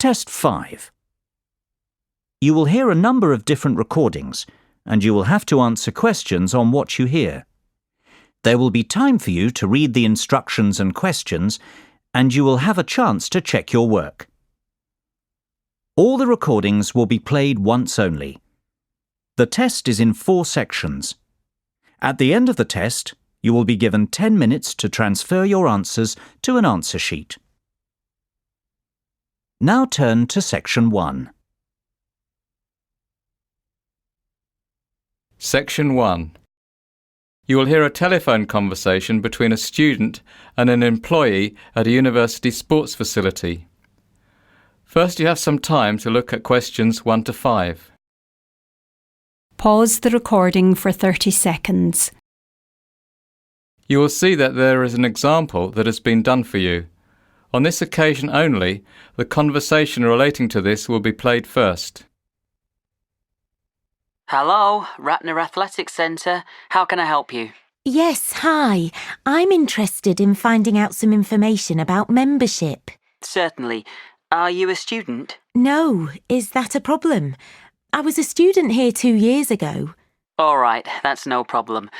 Test 5. You will hear a number of different recordings, and you will have to answer questions on what you hear. There will be time for you to read the instructions and questions, and you will have a chance to check your work. All the recordings will be played once only. The test is in 4 sections. At the end of the test, you will be given 10 minutes to transfer your answers to an answer sheet. Now turn to Section 1. Section 1. You will hear a telephone conversation between a student and an employee at a university sports facility. First, you have some time to look at questions 1 to 5. Pause the recording for 30 seconds. You will see that there is an example that has been done for you. On this occasion only, the conversation relating to this will be played first. Hello, Ratner Athletics Centre. How can I help you? Yes, hi. I'm interested in finding out some information about membership. Certainly. Are you a student? No, is that a problem? I was a student here 2 years ago. All right, that's no problem.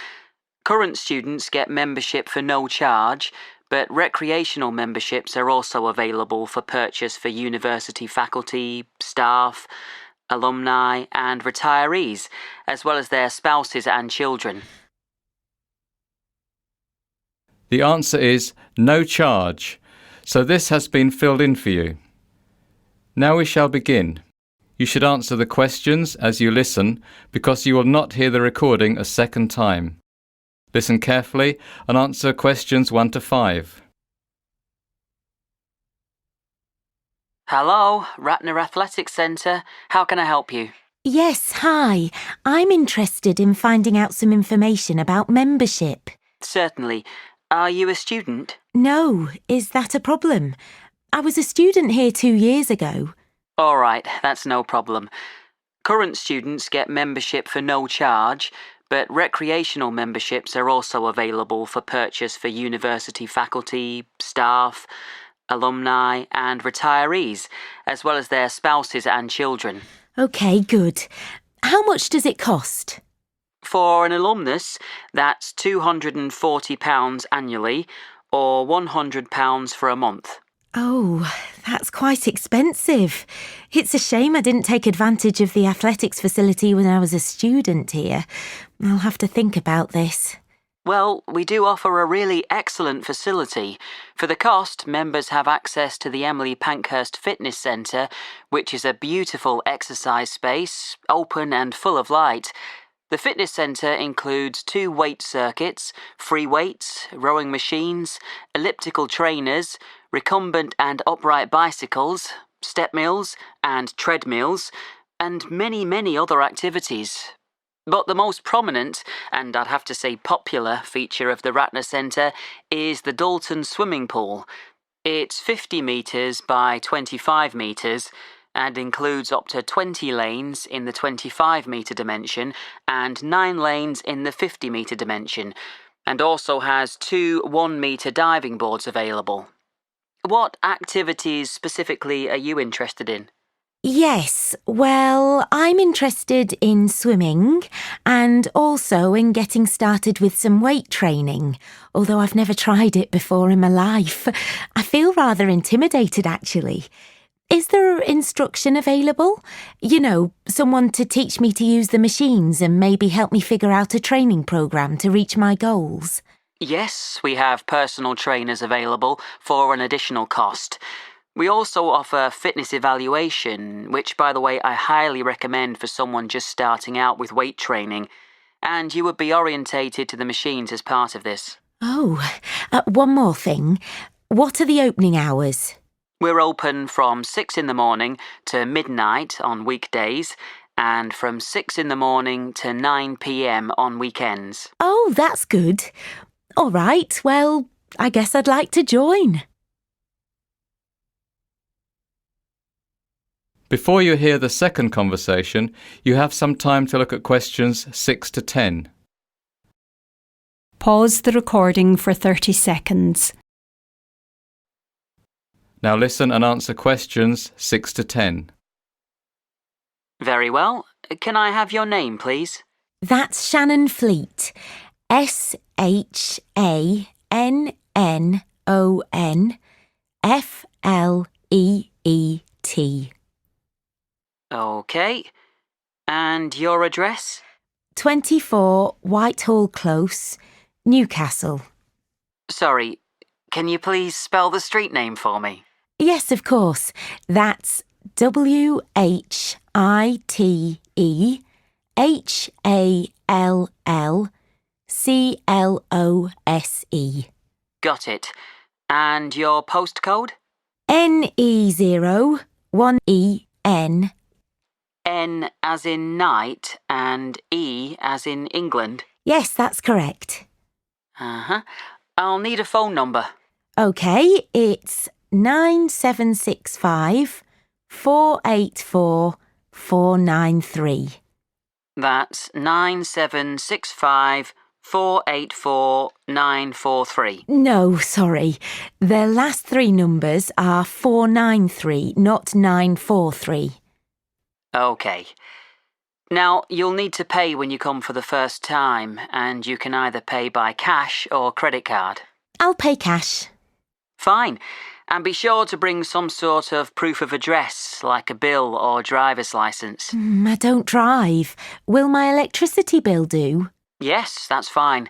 Current students get membership for no charge, but recreational memberships are also available for purchase for university faculty, staff, alumni and retirees, as well as their spouses and children. The answer is no charge, so this has been filled in for you. Now we shall begin. You should answer the questions as you listen, because you will not hear the recording a second time. Listen carefully and answer questions 1 to 5. Hello, Ratner Athletics Centre. How can I help you? Yes, hi. I'm interested in finding out some information about membership. Certainly. Are you a student? No, is that a problem? I was a student here 2 years ago. All right, that's no problem. Current students get membership for no charge, but recreational memberships are also available for purchase for university faculty, staff, alumni and retirees, as well as their spouses and children. OK, good. How much does it cost? For an alumnus, that's £240 annually, or £100 for a month. Oh, that's quite expensive. It's a shame I didn't take advantage of the athletics facility when I was a student here. I'll have to think about this. Well, we do offer a really excellent facility. For the cost, members have access to the Emily Pankhurst Fitness Centre, which is a beautiful exercise space, open and full of light. The fitness centre includes 2 weight circuits, free weights, rowing machines, elliptical trainers, recumbent and upright bicycles, step mills and treadmills, and many other activities. But the most prominent, and I'd have to say popular, feature of the Ratner Centre is the Dalton swimming pool. It's 50 metres by 25 metres and includes up to 20 lanes in the 25-metre dimension and 9 lanes in the 50-metre dimension, and also has 2 1-metre diving boards available. What activities specifically are you interested in? Yes, well, I'm interested in swimming and also in getting started with some weight training, although I've never tried it before in my life. I feel rather intimidated, actually. Is there instruction available? You know, someone to teach me to use the machines and maybe help me figure out a training programme to reach my goals? Yes, we have personal trainers available for an additional cost. We also offer fitness evaluation, which, by the way, I highly recommend for someone just starting out with weight training, and you would be orientated to the machines as part of this. Oh, one more thing. What are the opening hours? We're open from 6 in the morning to midnight on weekdays, and from 6 in the morning to 9 p.m. on weekends. Oh, that's good. All right, well, I guess I'd like to join. Before you hear the second conversation, you have some time to look at questions 6 to 10. Pause the recording for 30 seconds. Now listen and answer questions 6 to 10. Very well. Can I have your name, please? That's Shannon Fleet. SHANNONFLEET. OK. And your address? 24 Whitehall Close, Newcastle. Sorry, can you please spell the street name for me? Yes, of course. That's WHITEHALLCLOSE. Got it. And your postcode? NE01EN. N as in night and E as in England? Yes, that's correct. Uh-huh. I'll need a phone number. OK, it's 9765 484 493. That's 9765 484 943. No, sorry. The last three numbers are 493, not 943. OK. Now, you'll need to pay when you come for the first time, and you can either pay by cash or credit card. I'll pay cash. Fine. And be sure to bring some sort of proof of address, like a bill or driver's licence. I don't drive. Will my electricity bill do? Yes, that's fine.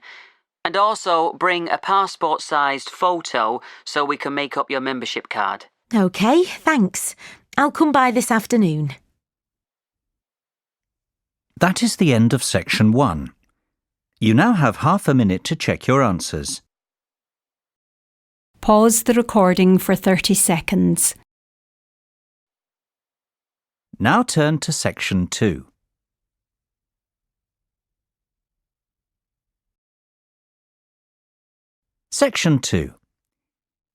And also bring a passport-sized photo so we can make up your membership card. OK, thanks. I'll come by this afternoon. That is the end of section 1. You now have half a minute to check your answers. Pause the recording for 30 seconds. Now turn to section 2. Section 2.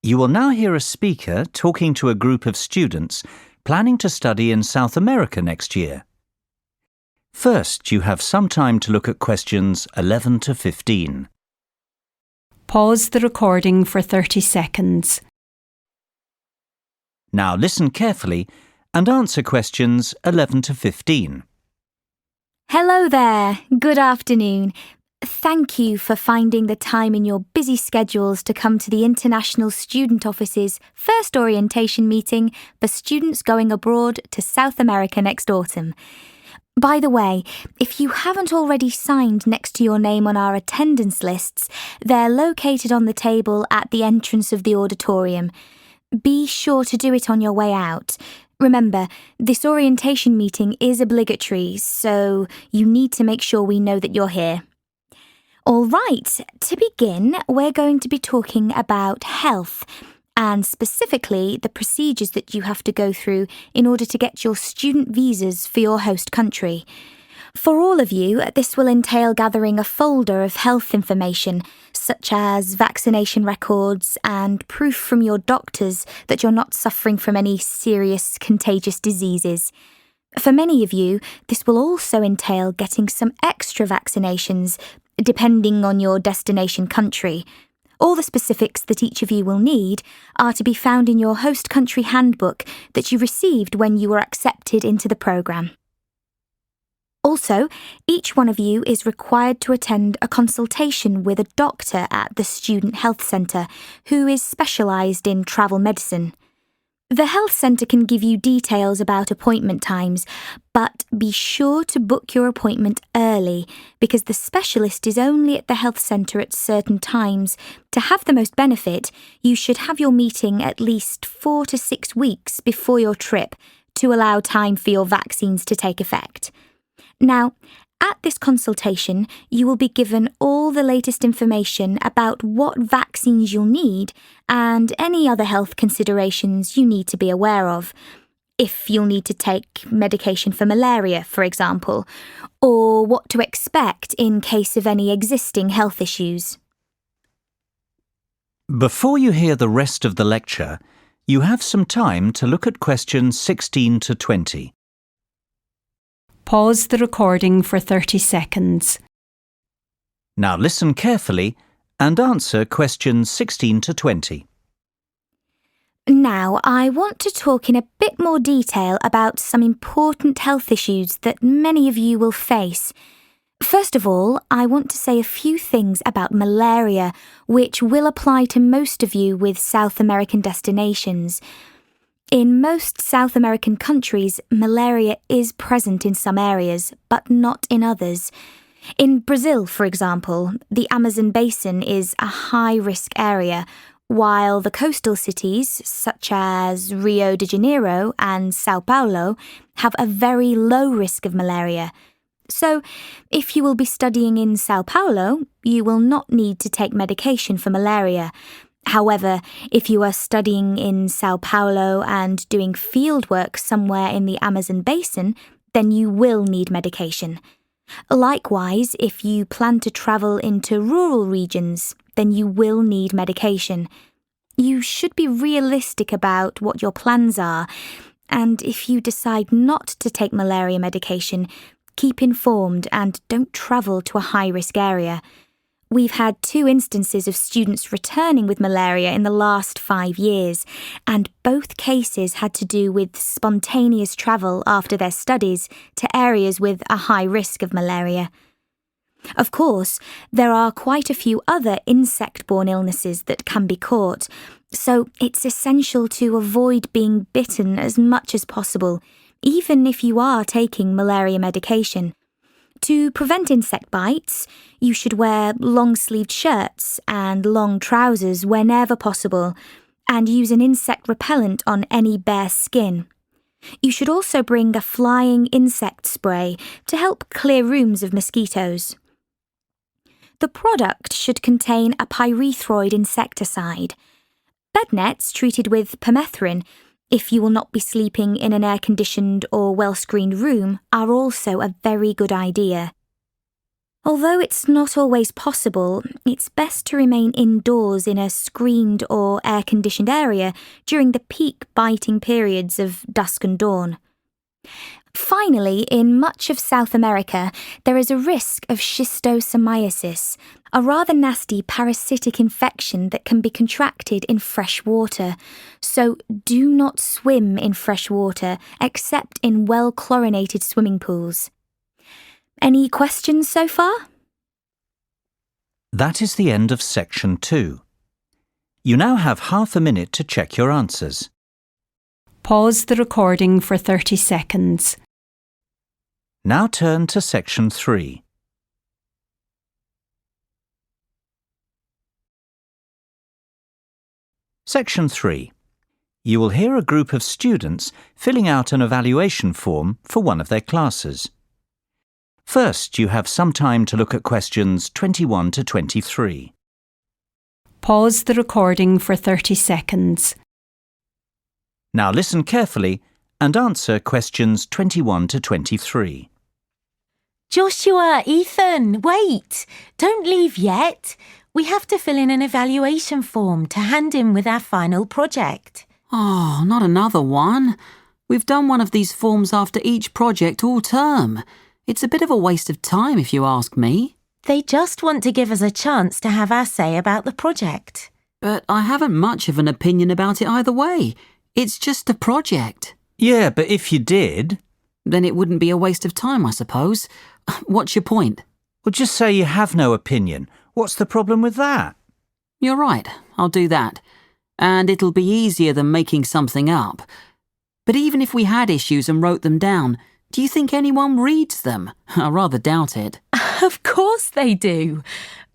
You will now hear a speaker talking to a group of students planning to study in South America next year. First, you have some time to look at questions 11 to 15. Pause the recording for 30 seconds. Now listen carefully and answer questions 11 to 15. Hello there. Good afternoon. Thank you for finding the time in your busy schedules to come to the International Student Office's first orientation meeting for students going abroad to South America next autumn. By the way, if you haven't already signed next to your name on our attendance lists, they're located on the table at the entrance of the auditorium. Be sure to do it on your way out. Remember, this orientation meeting is obligatory, so you need to make sure we know that you're here. All right, to begin, we're going to be talking about health, and specifically the procedures that you have to go through in order to get your student visas for your host country. For all of you, this will entail gathering a folder of health information, such as vaccination records and proof from your doctors that you're not suffering from any serious contagious diseases. For many of you, this will also entail getting some extra vaccinations, depending on your destination country. All the specifics that each of you will need are to be found in your host country handbook that you received when you were accepted into the programme. Also, each one of you is required to attend a consultation with a doctor at the Student Health Centre who is specialised in travel medicine. The health centre can give you details about appointment times, but be sure to book your appointment early because the specialist is only at the health centre at certain times. To have the most benefit, you should have your meeting at least 4 to 6 weeks before your trip to allow time for your vaccines to take effect. Now, at this consultation, you will be given all the latest information about what vaccines you'll need and any other health considerations you need to be aware of. If you'll need to take medication for malaria, for example, or what to expect in case of any existing health issues. Before you hear the rest of the lecture, you have some time to look at questions 16 to 20. Pause the recording for 30 seconds. Now listen carefully and answer questions 16 to 20. Now, I want to talk in a bit more detail about some important health issues that many of you will face. First of all, I want to say a few things about malaria, which will apply to most of you with South American destinations. In most South American countries, malaria is present in some areas, but not in others. In Brazil, for example, the Amazon basin is a high-risk area, while the coastal cities, such as Rio de Janeiro and Sao Paulo, have a very low risk of malaria. So, if you will be studying in Sao Paulo, you will not need to take medication for malaria. However, if you are studying in Sao Paulo and doing fieldwork somewhere in the Amazon basin, then you will need medication. Likewise, if you plan to travel into rural regions, then you will need medication. You should be realistic about what your plans are, and if you decide not to take malaria medication, keep informed and don't travel to a high-risk area. We've had 2 instances of students returning with malaria in the last 5 years, and both cases had to do with spontaneous travel after their studies to areas with a high risk of malaria. Of course, there are quite a few other insect-borne illnesses that can be caught, so it's essential to avoid being bitten as much as possible, even if you are taking malaria medication. To prevent insect bites, you should wear long-sleeved shirts and long trousers whenever possible, and use an insect repellent on any bare skin. You should also bring a flying insect spray to help clear rooms of mosquitoes. The product should contain a pyrethroid insecticide. Bed nets treated with permethrin, if you will not be sleeping in an air-conditioned or well-screened room, are also a very good idea. Although it's not always possible, it's best to remain indoors in a screened or air-conditioned area during the peak biting periods of dusk and dawn. Finally, in much of South America, there is a risk of schistosomiasis, a rather nasty parasitic infection that can be contracted in fresh water. So do not swim in fresh water except in well-chlorinated swimming pools. Any questions so far? That is the end of section 2. You now have half a minute to check your answers. Pause the recording for 30 seconds. Now turn to section 3. Section 3. You will hear a group of students filling out an evaluation form for one of their classes. First, you have some time to look at questions 21 to 23. Pause the recording for 30 seconds. Now listen carefully and answer questions 21 to 23. Joshua, Ethan, wait! Don't leave yet. We have to fill in an evaluation form to hand in with our final project. Oh, not another one. We've done one of these forms after each project all term. It's a bit of a waste of time if you ask me. They just want to give us a chance to have our say about the project. But I haven't much of an opinion about it either way. It's just a project. Yeah, but if you did... Then it wouldn't be a waste of time, I suppose. What's your point? Well, just say you have no opinion. What's the problem with that? You're right, I'll do that. And it'll be easier than making something up. But even if we had issues and wrote them down, do you think anyone reads them? I rather doubt it. Of course they do.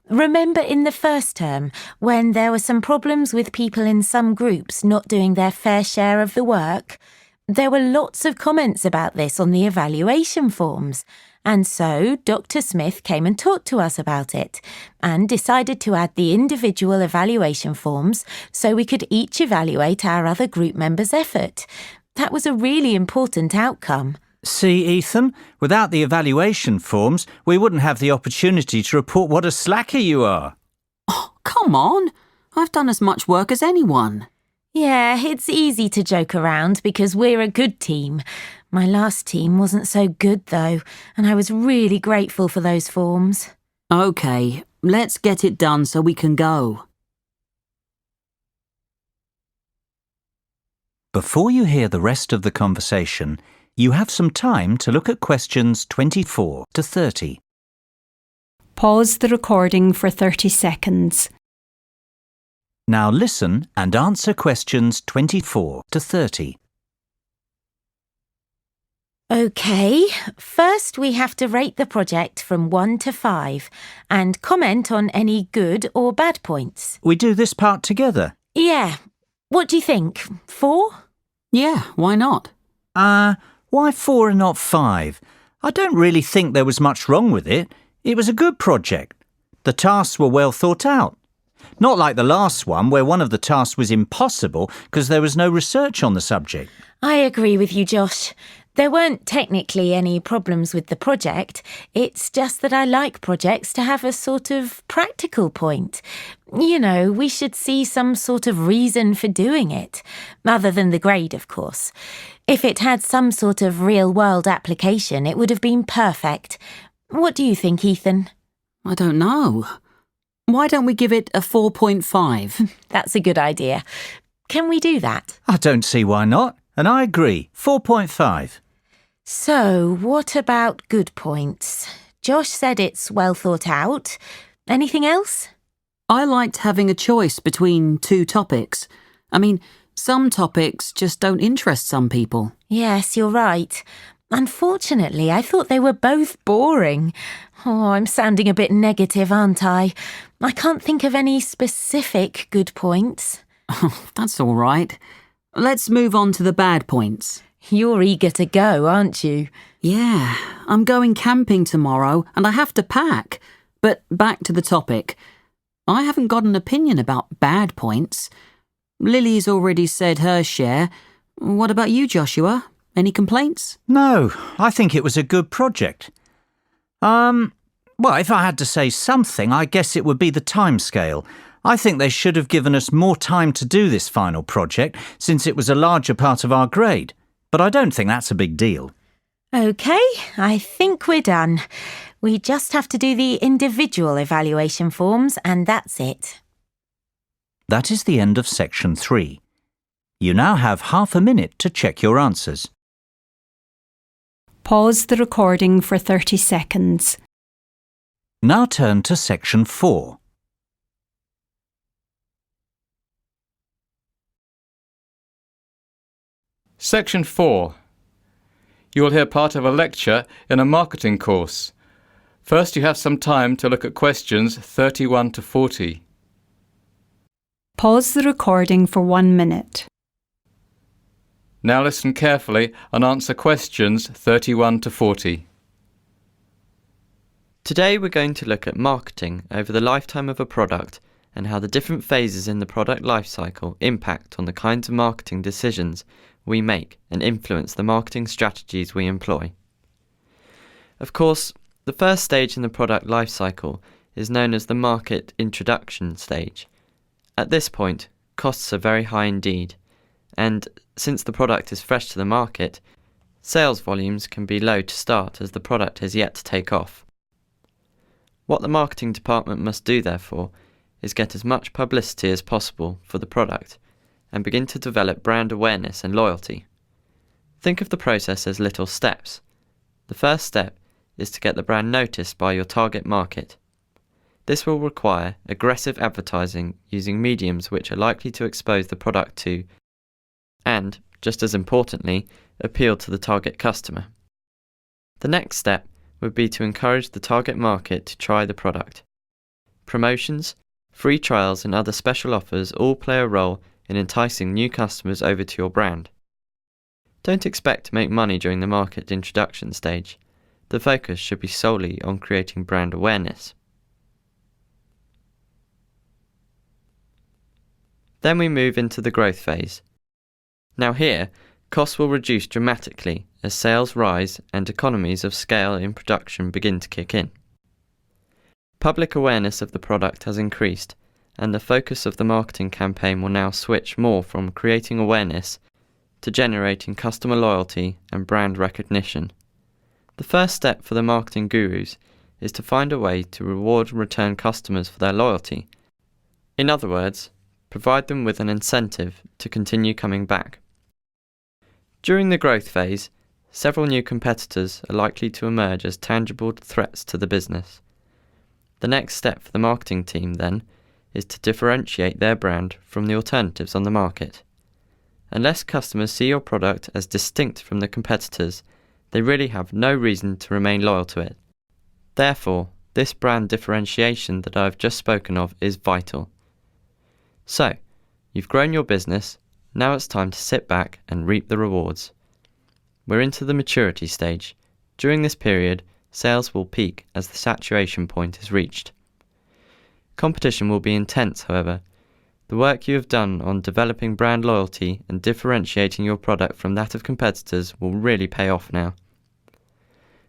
Remember in the first term, when there were some problems with people in some groups not doing their fair share of the work? There were lots of comments about this on the evaluation forms, and so Dr. Smith came and talked to us about it and decided to add the individual evaluation forms so we could each evaluate our other group members' effort. That was a really important outcome. See, Ethan, without the evaluation forms, we wouldn't have the opportunity to report what a slacker you are. Oh, come on. I've done as much work as anyone. Yeah, it's easy to joke around because we're a good team. My last team wasn't so good though, and I was really grateful for those forms. OK, let's get it done so we can go. Before you hear the rest of the conversation, you have some time to look at questions 24 to 30. Pause the recording for 30 seconds. Now listen and answer questions 24 to 30. OK, first we have to rate the project from 1 to 5 and comment on any good or bad points. We do this part together. Yeah, what do you think? 4? Yeah, why not? Why 4 and not 5? I don't really think there was much wrong with it. It was a good project. The tasks were well thought out. Not like the last one where one of the tasks was impossible because there was no research on the subject. I agree with you, Josh. There weren't technically any problems with the project. It's just that I like projects to have a sort of practical point. You know, we should see some sort of reason for doing it, other than the grade, of course. If it had some sort of real-world application, it would have been perfect. What do you think, Ethan? I don't know. Why don't we give it a 4.5? That's a good idea. Can we do that? I don't see why not, and I agree. 4.5. So, what about good points? Josh said it's well thought out. Anything else? I liked having a choice between 2 topics. I mean, some topics just don't interest some people. Yes, you're right. Unfortunately, I thought they were both boring. Oh, I'm sounding a bit negative, aren't I? I can't think of any specific good points. Oh, that's all right. Let's move on to the bad points. You're eager to go, aren't you? Yeah, I'm going camping tomorrow and I have to pack. But back to the topic. I haven't got an opinion about bad points. Lily's already said her share. What about you, Joshua? Any complaints? No, I think it was a good project. Well, if I had to say something, I guess it would be the timescale. I think they should have given us more time to do this final project since it was a larger part of our grade. But I don't think that's a big deal. OK, I think we're done. We just have to do the individual evaluation forms and that's it. That is the end of section 3. You now have half a minute to check your answers. Pause the recording for 30 seconds. Now turn to section 4. Section 4. You will hear part of a lecture in a marketing course. First, you have some time to look at questions 31 to 40. Pause the recording for 1 minute. Now listen carefully and answer questions 31 to 40. Today we're going to look at marketing over the lifetime of a product and how the different phases in the product lifecycle impact on the kinds of marketing decisions we make and influence the marketing strategies we employ. Of course, the first stage in the product lifecycle is known as the market introduction stage. At this point, costs are very high indeed, and since the product is fresh to the market, sales volumes can be low to start as the product has yet to take off. What the marketing department must do, therefore, is get as much publicity as possible for the product and begin to develop brand awareness and loyalty. Think of the process as little steps. The first step is to get the brand noticed by your target market. This will require aggressive advertising using mediums which are likely to expose the product to, and, just as importantly, appeal to the target customer. The next step would be to encourage the target market to try the product. Promotions, free trials and other special offers all play a role in enticing new customers over to your brand. Don't expect to make money during the market introduction stage. The focus should be solely on creating brand awareness. Then we move into the growth phase. Now here, costs will reduce dramatically as sales rise and economies of scale in production begin to kick in. Public awareness of the product has increased, and the focus of the marketing campaign will now switch more from creating awareness to generating customer loyalty and brand recognition. The first step for the marketing gurus is to find a way to reward return customers for their loyalty. In other words, provide them with an incentive to continue coming back. During the growth phase, several new competitors are likely to emerge as tangible threats to the business. The next step for the marketing team, then, is to differentiate their brand from the alternatives on the market. Unless customers see your product as distinct from the competitors, they really have no reason to remain loyal to it. Therefore, this brand differentiation that I've just spoken of is vital. So, you've grown your business, now it's time to sit back and reap the rewards. We're into the maturity stage. During this period, sales will peak as the saturation point is reached. Competition will be intense, however. The work you have done on developing brand loyalty and differentiating your product from that of competitors will really pay off now.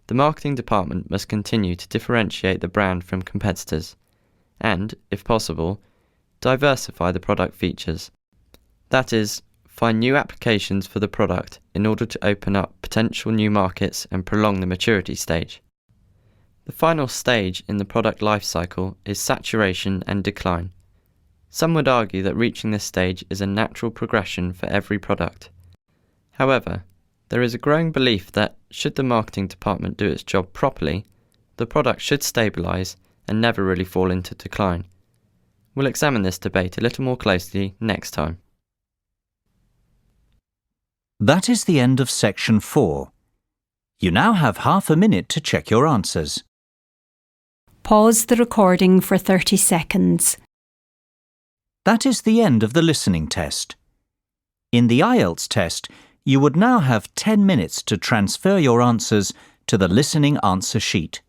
The marketing department must continue to differentiate the brand from competitors and, if possible, diversify the product features. That is, find new applications for the product in order to open up potential new markets and prolong the maturity stage. The final stage in the product life cycle is saturation and decline. Some would argue that reaching this stage is a natural progression for every product. However, there is a growing belief that, should the marketing department do its job properly, the product should stabilise and never really fall into decline. We'll examine this debate a little more closely next time. That is the end of section 4. You now have half a minute to check your answers. Pause the recording for 30 seconds. That is the end of the listening test. In the IELTS test, you would now have 10 minutes to transfer your answers to the listening answer sheet.